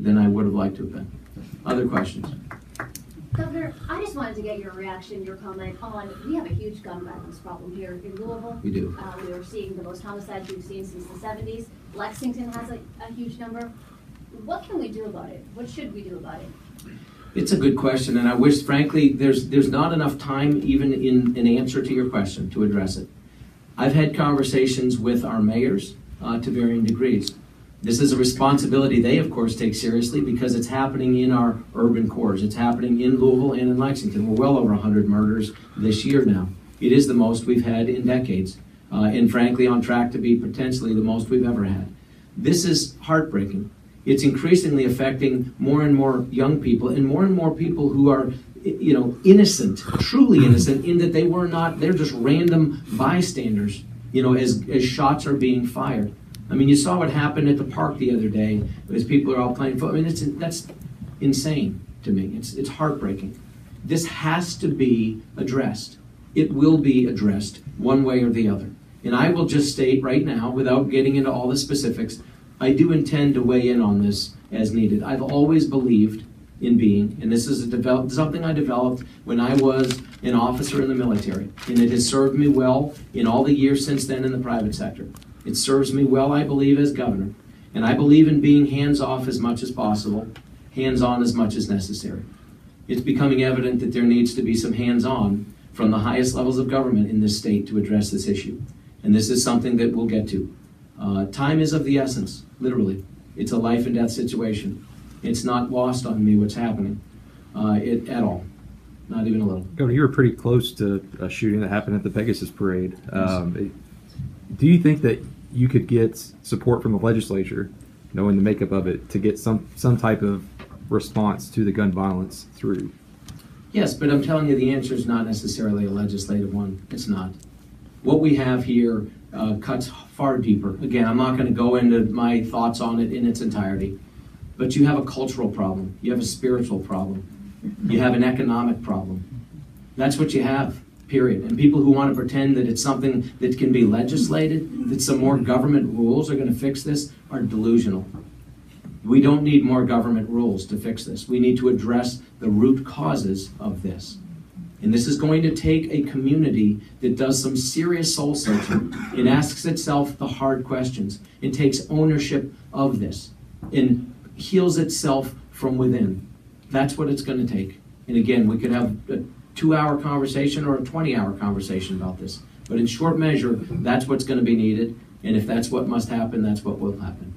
than I would have liked to have been. Other questions? Governor, I just wanted to get your reaction, your comment on, we have a huge gun violence problem here in Louisville. We do. We are seeing the most homicides we've seen since the 70s. Lexington has a huge number. What can we do about it? What should we do about it? It's a good question, and I wish, frankly, there's not enough time even in an answer to your question to address it. I've had conversations with our mayors to varying degrees. This is a responsibility they, of course, take seriously because it's happening in our urban cores. It's happening in Louisville and in Lexington. We're well over 100 murders this year now. It is the most we've had in decades, and frankly, on track to be potentially the most we've ever had. This is heartbreaking. It's increasingly affecting more and more young people and more people who are, innocent, truly innocent, in that they're just random bystanders, as shots are being fired. I mean, you saw what happened at the park the other day as people are all playing football. I mean, that's insane to me. It's heartbreaking. This has to be addressed. It will be addressed one way or the other. And I will just state right now, without getting into all the specifics, I do intend to weigh in on this as needed. I've always believed in being, and this is something I developed when I was an officer in the military, and it has served me well in all the years since then in the private sector. It serves me well, I believe, as governor, and I believe in being hands-off as much as possible, hands-on as much as necessary. It's becoming evident that there needs to be some hands-on from the highest levels of government in this state to address this issue, and this is something that we'll get to. Time is of the essence, literally. It's a life and death situation. It's not lost on me what's happening at all, not even a little. Governor, you were pretty close to a shooting that happened at the Pegasus Parade. Do you think that you could get support from the legislature, knowing the makeup of it, to get some type of response to the gun violence through? Yes, but I'm telling you the answer is not necessarily a legislative one. It's not. What we have here cuts far deeper. Again, I'm not going to go into my thoughts on it in its entirety, but you have a cultural problem. You have a spiritual problem. You have an economic problem. That's what you have, period. And people who want to pretend that it's something that can be legislated, that some more government rules are going to fix this, are delusional. We don't need more government rules to fix this. We need to address the root causes of this. And this is going to take a community that does some serious soul searching and asks itself the hard questions and takes ownership of this and heals itself from within. That's what it's going to take. And again, we could have a 2-hour conversation or a 20-hour conversation about this. But in short measure, that's what's going to be needed. And if that's what must happen, that's what will happen.